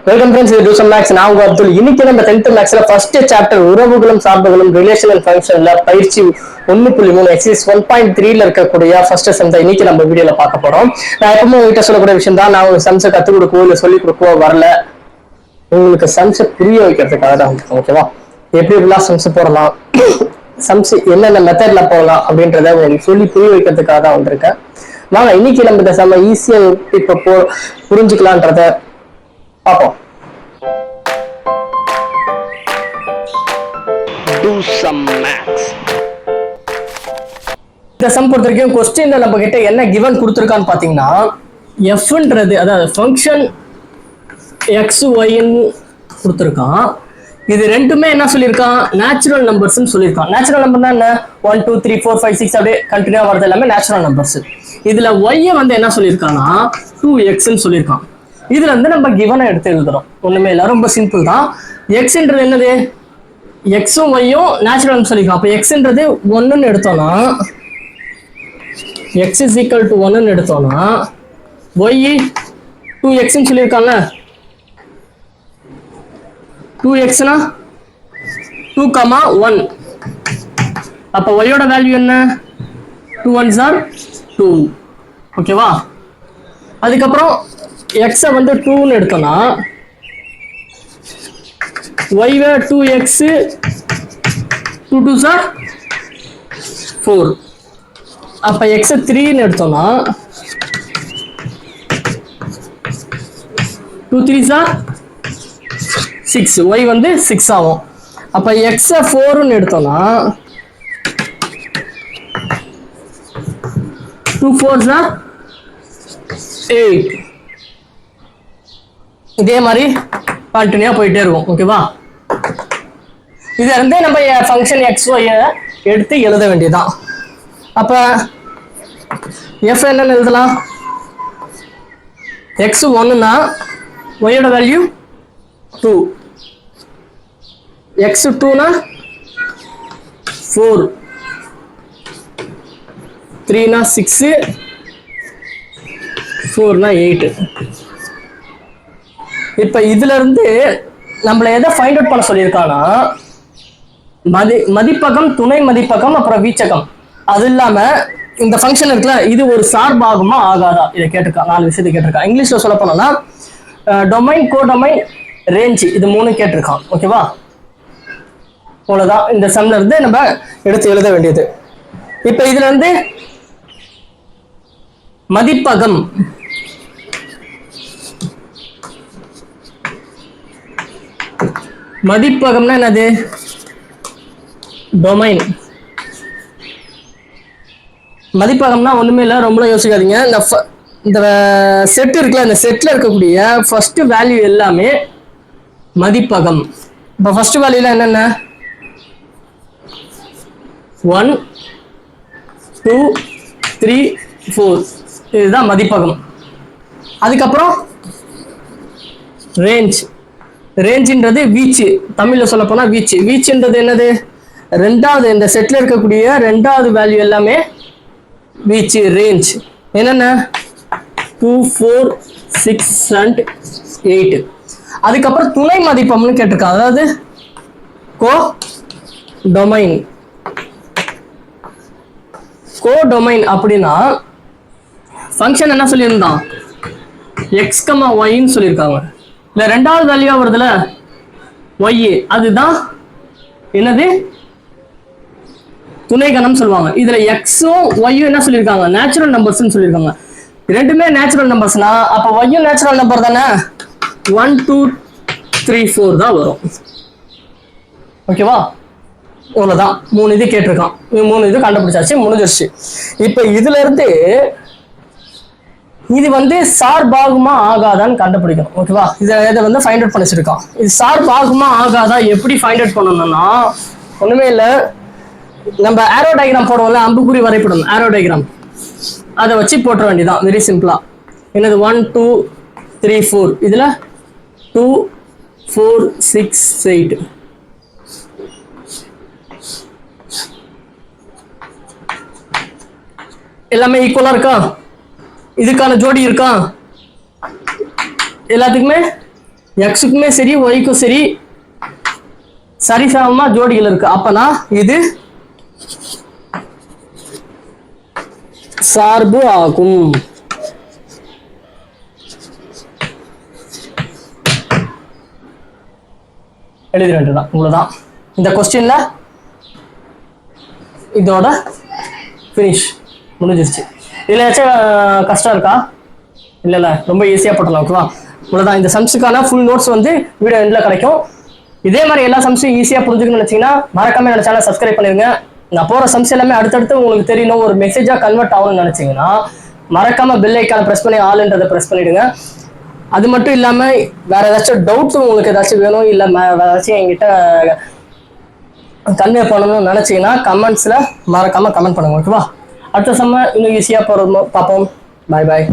Welcome friends, இது tuition maths. நான் உங்க அப்துல். இன்னைக்கு நம்ம 10th மேக்ஸ்ல ஃபர்ஸ்ட் சாப்டர் உறவுகளும் சார்புகளும் ரிலேஷன் அண்ட் ஃபங்க்ஷன்ல பயிற்சி 1.3 எக்ஸசைஸ் 1.3ல இருக்கக்கூடிய ஃபர்ஸ்ட் சம் தான் இன்னைக்கு நம்ம வீடியோல பார்க்க போறோம். நான் எப்பவுமே உங்ககிட்ட சொல்லக்கூடிய விஷயம் தான், நான் உங்களுக்கு சம்ஸை கற்றுக் கொடுக்கவோ இல்லை சொல்லிக் கொடுக்கவோ வரல, உங்களுக்கு சம்ஸை புரிய வைக்கிறதுக்காக தான் வந்திருக்கேன். ஓகேவா? எப்படி எப்படிலாம் சம்ஸ் போடலாம், சம்ஸ் என்னென்ன மெத்தட்ல போடலாம் அப்படின்றத உங்களுக்கு சொல்லி புரிய வைக்கிறதுக்காக தான் வந்திருக்கேன். வாங்க இன்னைக்கு நம்ம இந்த சம ஈஸியா இப்ப புரிஞ்சுக்கலான்றத பார்ப்போம். இந்த சம் பொறுத்த வரைக்கும் கொஸ்டின்ல நம்ம கிட்ட என்ன கிவன் கொடுத்துருக்கான்னு பாத்தீங்கன்னா, எஃப்ன்றது அதாவது ஃபங்க்ஷன் எக்ஸ் ஒய்ன்னு கொடுத்துருக்கான். இது ரெண்டுமே என்ன சொல்லியிருக்கான், நேச்சுரல் நம்பர்ஸ்ன்னு சொல்லியிருக்கான். நேச்சுரல் நம்பர் தான் என்ன, 1 2 3 4 5 6 அப்படியே கண்டினியூவா வரது எல்லாமே நேச்சுரல் நம்பர்ஸ். இதுல ஒய்யை வந்து என்ன சொல்லியிருக்கான்னா 2xன்னு சொல்லியிருக்கான். இதுல இருந்து நம்ம கிவனை எடுத்து எழுதுறோம். ஒண்ணுமே இல்லை, ரொம்ப சிம்பிள் தான். எக்ஸ்ன்றது என்னது, எக்ஸும் ஒய்யும் நேச்சுரல் சொல்லிக்கலாம். அப்போ எக்ஸ்ன்றது 1ன்னு எடுத்தோம்னா, எக்ஸ் இஸ் ஈக்குவல் டு 1ன்னு எடுத்தோம்னா ஒய் 2xன்னு சொல்லியிருக்காங்க. 2xனா 2, 1. அப்போ ஒய்யோட வேல்யூ என்ன, 2 1s are 2. ஓகேவா? அதுக்கப்புறம் எக்ஸை வந்து 2ன்னு எடுத்தோம்னா ஒய்வே 2x 2 2s are 4. அப்போ எக்ஸை 3ன்னு எடுத்தோம்னா 2 3s are 6. ஒய் வந்து 6 ஆகும். அப்போ எக்ஸை 4ன்னு எடுத்தோம்னா 2 4s are 8. இதே மாதிரி கண்டினியூவா போயிட்டே இருக்கும். ஓகேவா? இது வந்து நம்ம ஃபங்க்ஷன் எக்ஸ் ஒய் எடுத்து எழுத வேண்டியதுதான். அப்ப எஃப் என்னன்னு எழுதலாம், எக்ஸ் 1னா ஒய்யோட வேல்யூ 2, எக்ஸ் 2னா 4, 3னா 6, 4னா 8. இப்ப இதுல இருந்து நம்மள எதை ஃபைண்ட் அவுட் பண்ண சொல்லியிருக்கானா, மதிப்பகம், துணை மதிப்பகம், அப்புறம் வீச்சகம். அது இல்லாம இந்த ஃபங்க்ஷன் இருக்குல்ல, இது ஒரு சார்பாகுமா ஆகாதா, இதை கேட்டிருக்கா. 4 விஷயத்தை கேட்டிருக்கான். இங்கிலீஷ்ல சொல்ல போனோம்னா டொமைன், கோடொமைன், ரேஞ்ச், இது 3 கேட்டிருக்கான். ஓகேவா? அவ்வளவுதான் இந்த சம்ல இருந்து நம்ம எடுத்து எழுத வேண்டியது. இப்ப இதுல இருந்து மதிப்பகம், மதிப்பகம்னா என்னது, டொமைன். மதிப்பகம்னா ஒண்ணுமே இல்லை, ரொம்ப யோசிக்காதீங்க. இந்த செட் இருக்குல்ல, இந்த செட்ல இருக்கக்கூடிய ஃபர்ஸ்ட் வேல்யூ எல்லாமே மதிப்பகம். இப்போ ஃபர்ஸ்ட் வேல்யூல என்னென்ன, 1 2 3 4, இதுதான் மதிப்பகம். அதுக்கப்புறம் ரேஞ்ச், ரேஞ்சுன்றது வீச்சு, தமிழ்ல சொல்ல போனா வீச்சு. வீச்சுன்றது என்னது, ரெண்டாவது இந்த செட்ல இருக்கக்கூடிய ரெண்டாவது வேல்யூ எல்லாமே வீச்சு, ரேஞ்ச். என்னென்ன 2 4 6 and 8. அதுக்கப்புறம் துணை மதிப்பம்னு கேட்டிருக்காங்க, அதாவது கோ டொமைன். கோ டொமைன் அப்படின்னா ஃபங்க்ஷன் என்ன சொல்லியிருந்தான், எக்ஸ் கமா ஒய்ன்னு சொல்லியிருக்காங்க. இல்ல ரெண்டாவது வேல்யூவா வருதுல ஒய், அதுதான் என்னது, துணை கணம் சொல்லுவாங்க. இதுல எக்ஸும் ஒய்யும் என்ன சொல்லியிருக்காங்க, நேச்சுரல் நம்பர்ஸ்ன்னு சொல்லியிருக்காங்க. ரெண்டுமே நேச்சுரல் நம்பர்ஸ்னா அப்ப ஒய்யும் நேச்சுரல் நம்பர் தானே, 1 2 3 4 தான் வரும். ஓகேவா? இவ்வளவுதான், 3 இது கேட்டிருக்கான். 3 இது கண்டுபிடிச்சாச்சு, முடிஞ்சிருச்சு. இப்ப இதுல இருந்து இது வந்து சார்பாகுமா ஆகாதான்னு கண்டுபிடிக்கணும். ஓகேவா? இதை வந்து ஃபைண்ட் அவுட் பண்ணிச்சிருக்கான். இது சார்பாகுமா ஆகாதா எப்படி ஃபைண்ட் அவுட் பண்ணணும்னா, ஒண்ணுமே இல்லை, நம்ம ஆரோ டயக்ராம் போடுவோம்ல, அம்புக்குறி வரைபடம், ஆரோ டயக்ராம், அதை வச்சு போட்டுற வேண்டியதான். வெரி சிம்பிளா. என்னது 1 2 3 4, இதுல 2 4 6 8. எல்லாமே ஈக்குவலா இருக்கா, இதுக்கான ஜோடி இருக்கா, எல்லாத்துக்குமே எக்ஸுக்குமே சரி ஒய்க்கும் சரி சரிசமமா ஜோடிகள் இருக்கு. அப்பனா இது சார்பு ஆகும். எழுதி வேண்டியதான். இவ்வளவுதான் இந்த கொஸ்டின்ல. இதோட ஃபினிஷ் முடிஞ்சிருச்சு. இதுல ஏதாச்சும் கஷ்டம் இருக்கா? இல்ல ரொம்ப ஈஸியா போட்டலாம். ஓகேவா? இவ்வளவுதான். இந்த சம்ஸுக்கான ஃபுல் நோட்ஸ் வந்து வீடியோ எண்ட்ல கிடைக்கும். இதே மாதிரி எல்லா சம்ஸும் ஈஸியா புரிஞ்சுக்கணும்னு நினைச்சீங்கன்னா மறக்காம என்னோட சேனல் சப்ஸ்கிரைப் பண்ணிருங்க. நான் போற சம்ஸ் எல்லாமே அடுத்தடுத்து உங்களுக்கு தெரியணும், ஒரு மெசேஜா கன்வெர்ட் ஆகணும்னு நினைச்சீங்கன்னா மறக்காம பெல் ஐக்கான பிரஸ் பண்ணி ஆல்ன்றதை பிரஸ் பண்ணிடுங்க. அது மட்டும் இல்லாம வேற ஏதாச்சும் டவுட்ஸ் உங்களுக்கு ஏதாச்சும் வேணும், இல்ல வேற ஏதாச்சும் என்கிட்ட கன்வே பண்ணணும்னு நினைச்சீங்கன்னா கமெண்ட்ஸ்ல மறக்காம கமெண்ட் பண்ணுங்க. ஓகேவா? அடுத்த சம்ம இன்னும் ஈஸியா போறோம் பார்ப்போம். பாய் பாய்.